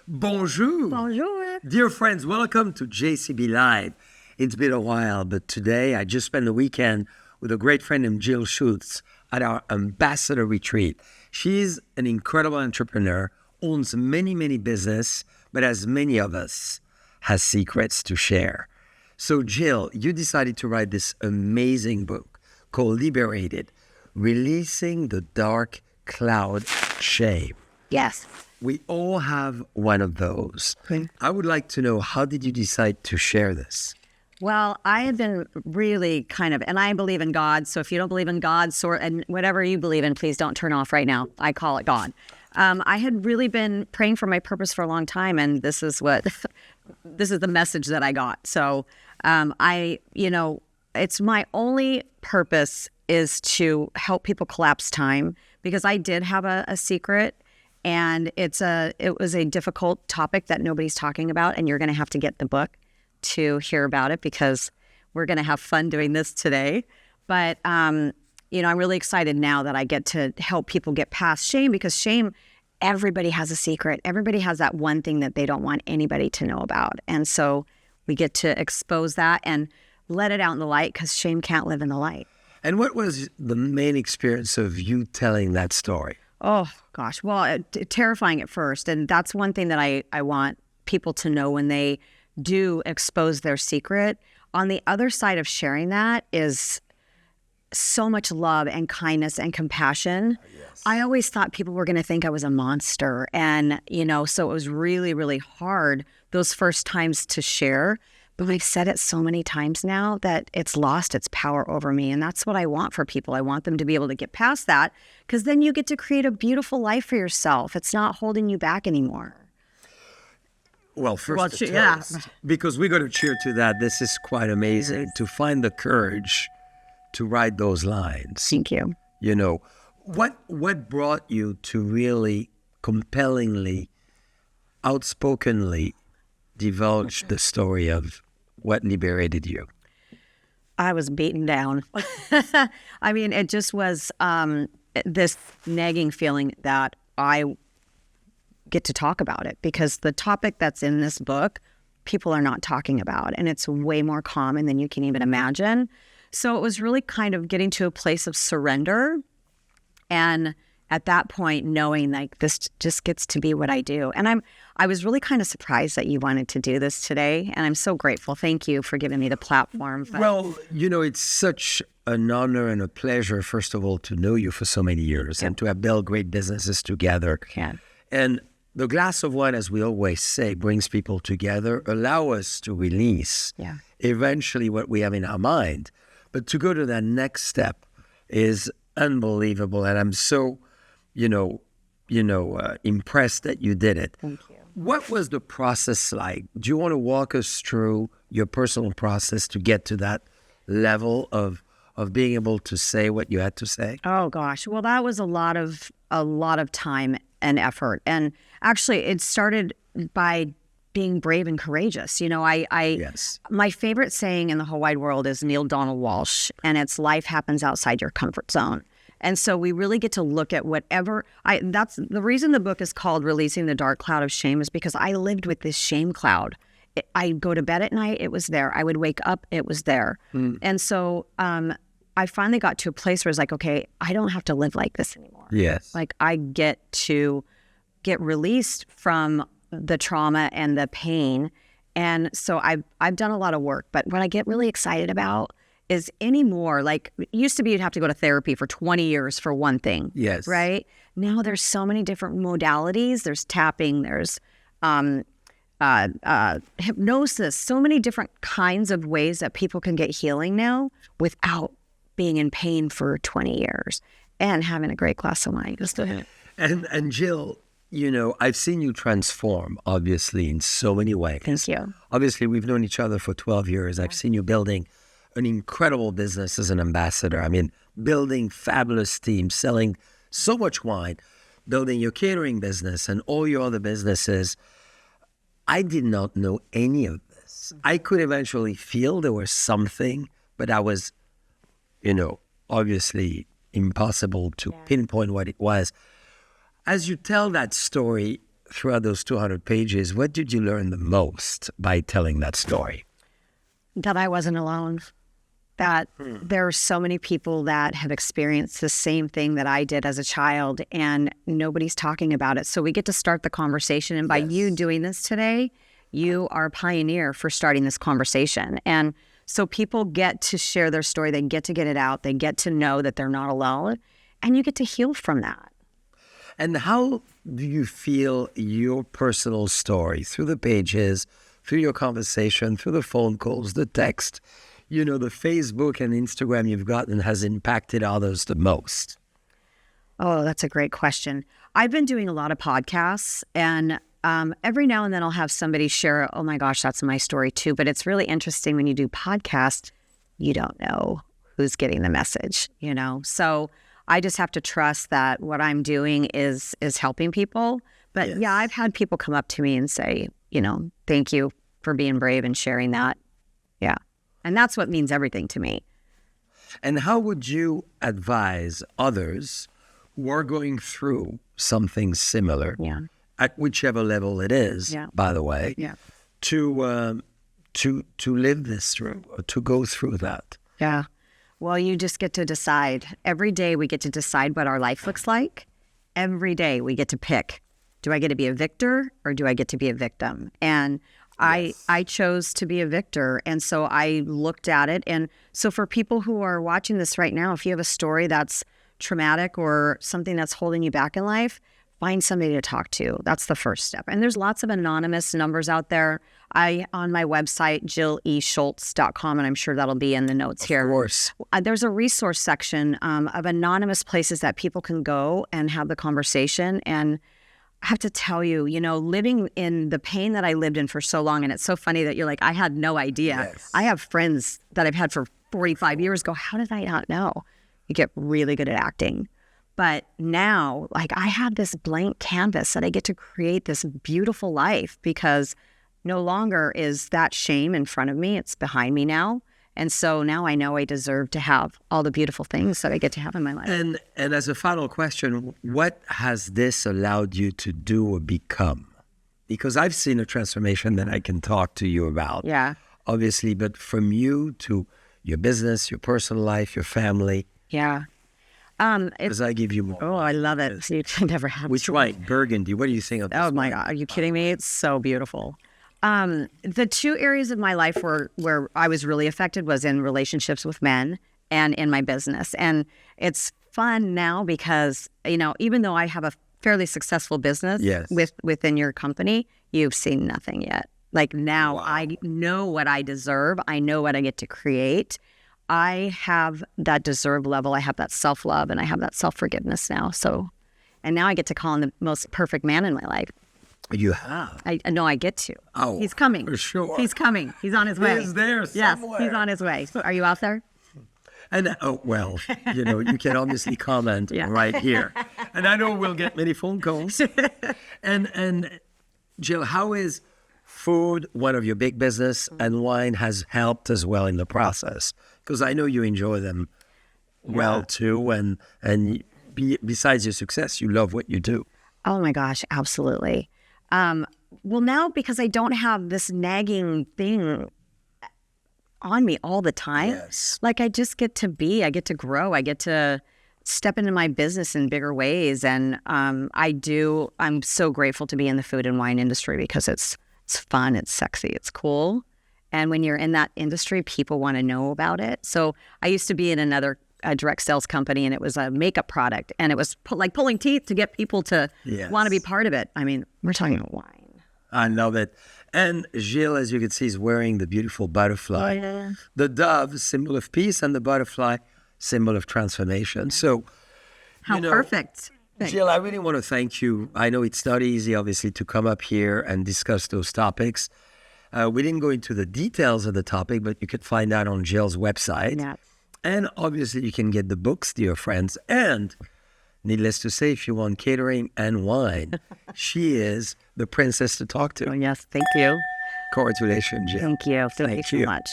Bonjour. Bonjour. Dear friends, welcome to JCB Live. It's been a while, but today I just spent the weekend with a great friend named Jill Schultz at our ambassador retreat. She's an incredible entrepreneur, owns many business, but as many of us, has secrets to share. So Jill, you decided to write this amazing book called Liberated, Releasing the Dark Cloud of Shame. Yes. We all have one of those. Okay. I would like to know, how did you decide to share this? Well, I have been really and I believe in God. So if you don't believe in God, and whatever you believe in, please don't turn off right now. I call it God. I had really been praying for my purpose for a long time, and this is the message that I got. So it's my only purpose is to help people collapse time, because I did have a secret. And it was a difficult topic that nobody's talking about, and you're going to have to get the book to hear about it, because we're going to have fun doing this today. But I'm really excited now that I get to help people get past shame, because shame, everybody has a secret. Everybody has that one thing that they don't want anybody to know about, and so we get to expose that and let it out in the light, because shame can't live in the light. And what was the main experience of you telling that story? Oh, gosh. Well, terrifying at first. And that's one thing that I want people to know when they do expose their secret. On the other side of sharing that is so much love and kindness and compassion. Yes. I always thought people were going to think I was a monster. And, so it was really, really hard those first times to share. But I've said it so many times now that it's lost its power over me. And that's what I want for people. I want them to be able to get past that, because then you get to create a beautiful life for yourself. It's not holding you back anymore. Well, first, because we're going to cheer to that. This is quite amazing to find the courage to write those lines. Thank you. What brought you to really compellingly, outspokenly divulge the story of what liberated you? I was beaten down. I mean, it just was this nagging feeling that I get to talk about it, because the topic that's in this book, people are not talking about, and it's way more common than you can even imagine. So it was really kind of getting to a place of surrender, and at that point knowing like this just gets to be what I do. And I was really kind of surprised that you wanted to do this today, and I'm so grateful. Thank you for giving me the platform. Well, it's such an honor and a pleasure, first of all, to know you for so many years and to have built great businesses together. Yeah. And the glass of wine, as we always say, brings people together, allow us to release eventually what we have in our mind. But to go to that next step is unbelievable, and I'm so impressed that you did it. Thank you. What was the process like? Do you want to walk us through your personal process to get to that level of being able to say what you had to say? Oh gosh. Well, that was a lot of time and effort. And actually it started by being brave and courageous. My favorite saying in the whole wide world is Neil Donald Walsh, and it's life happens outside your comfort zone. And so we really get to look at that's the reason the book is called Releasing the Dark Cloud of Shame, is because I lived with this shame cloud. I'd go to bed at night, it was there. I would wake up, it was there. And so I finally got to a place where it's like, okay, I don't have to live like this anymore. Yes. Like I get to get released from the trauma and the pain. And so I've done a lot of work, but what I get really excited about is anymore, like it used to be you'd have to go to therapy for 20 years for one thing. Yes. Right? Now there's so many different modalities. There's tapping, there's hypnosis, so many different kinds of ways that people can get healing now without being in pain for 20 years and having a great glass of wine. And Jill, I've seen you transform, obviously, in so many ways. Thank you. Obviously, we've known each other for 12 years. I've seen you building an incredible business as an ambassador. I mean, building fabulous teams, selling so much wine, building your catering business and all your other businesses. I did not know any of this. I could eventually feel there was something, but I was, obviously impossible to pinpoint what it was. As you tell that story, throughout those 200 pages, what did you learn the most by telling that story? That I wasn't alone. That there are so many people that have experienced the same thing that I did as a child, and nobody's talking about it. So we get to start the conversation. And by you doing this today, you are a pioneer for starting this conversation. And so people get to share their story. They get to get it out. They get to know that they're not alone. And you get to heal from that. And how do you feel your personal story through the pages, through your conversation, through the phone calls, the text, the Facebook and Instagram you've gotten has impacted others the most? Oh, that's a great question. I've been doing a lot of podcasts, and every now and then I'll have somebody share, oh my gosh, that's my story too. But it's really interesting when you do podcasts, you don't know who's getting the message, So I just have to trust that what I'm doing is helping people. But yeah, I've had people come up to me and say, thank you for being brave and sharing that. Yeah. And that's what means everything to me. And how would you advise others who are going through something similar, at whichever level it is, by the way, to live this through, or to go through that? Yeah. Well, you just get to decide. Every day we get to decide what our life looks like. Every day we get to pick. Do I get to be a victor or do I get to be a victim? And I chose to be a victor. And so I looked at it. And so for people who are watching this right now, if you have a story that's traumatic or something that's holding you back in life, find somebody to talk to. That's the first step. And there's lots of anonymous numbers out there. On my website, jilleschultz.com, and I'm sure that'll be in the notes here. Of course. There's a resource section of anonymous places that people can go and have the conversation. And I have to tell you, living in the pain that I lived in for so long, and it's so funny that you're like, I had no idea. Yes. I have friends that I've had for 45 years go, how did I not know? You get really good at acting. But now, I have this blank canvas that I get to create this beautiful life because no longer is that shame in front of me. It's behind me now. And so now I know I deserve to have all the beautiful things that I get to have in my life. And as a final question, what has this allowed you to do or become? Because I've seen a transformation that I can talk to you about. Yeah. Obviously, but from you to your business, your personal life, your family. Yeah. Because I give you more. Oh, I love it. You never have. Which wine? Burgundy. What do you think of this? Oh my God. Are you kidding me? It's so beautiful. The two areas of my life where I was really affected was in relationships with men and in my business. And it's fun now because, even though I have a fairly successful business within your company, you've seen nothing yet. Now I know what I deserve. I know what I get to create. I have that deserve level. I have that self-love and I have that self-forgiveness now. And now I get to call him the most perfect man in my life. You have? I know I get to. Oh, he's coming. For sure. He's coming. He's on his way. He's there somewhere. Yes, he's on his way. Are you out there? And you can obviously comment right here. And I know we'll get many phone calls. And Jill, how is food one of your big business and wine has helped as well in the process? Because I know you enjoy them well too. And besides your success, you love what you do. Oh my gosh, absolutely. Well, now because I don't have this nagging thing on me all the time, I just get to I get to grow, I get to step into my business in bigger ways. And I'm so grateful to be in the food and wine industry because it's fun, it's sexy, it's cool. And when you're in that industry, people want to know about it. So I used to be in another direct sales company, and it was a makeup product, and it was like pulling teeth to get people to want to be part of it. I mean, we're talking about wine. I love it. And Jill, as you can see, is wearing the beautiful butterfly. Oh, yeah. The dove, symbol of peace, and the butterfly, symbol of transformation. So, how perfect. Jill, I really want to thank you. I know it's not easy, obviously, to come up here and discuss those topics. We didn't go into the details of the topic, but you could find out on Jill's website. Yeah. And obviously, you can get the books, dear friends. And needless to say, if you want catering and wine, she is the princess to talk to. Oh, yes. Thank you. Congratulations, Jill. Thank you. Thank you so much.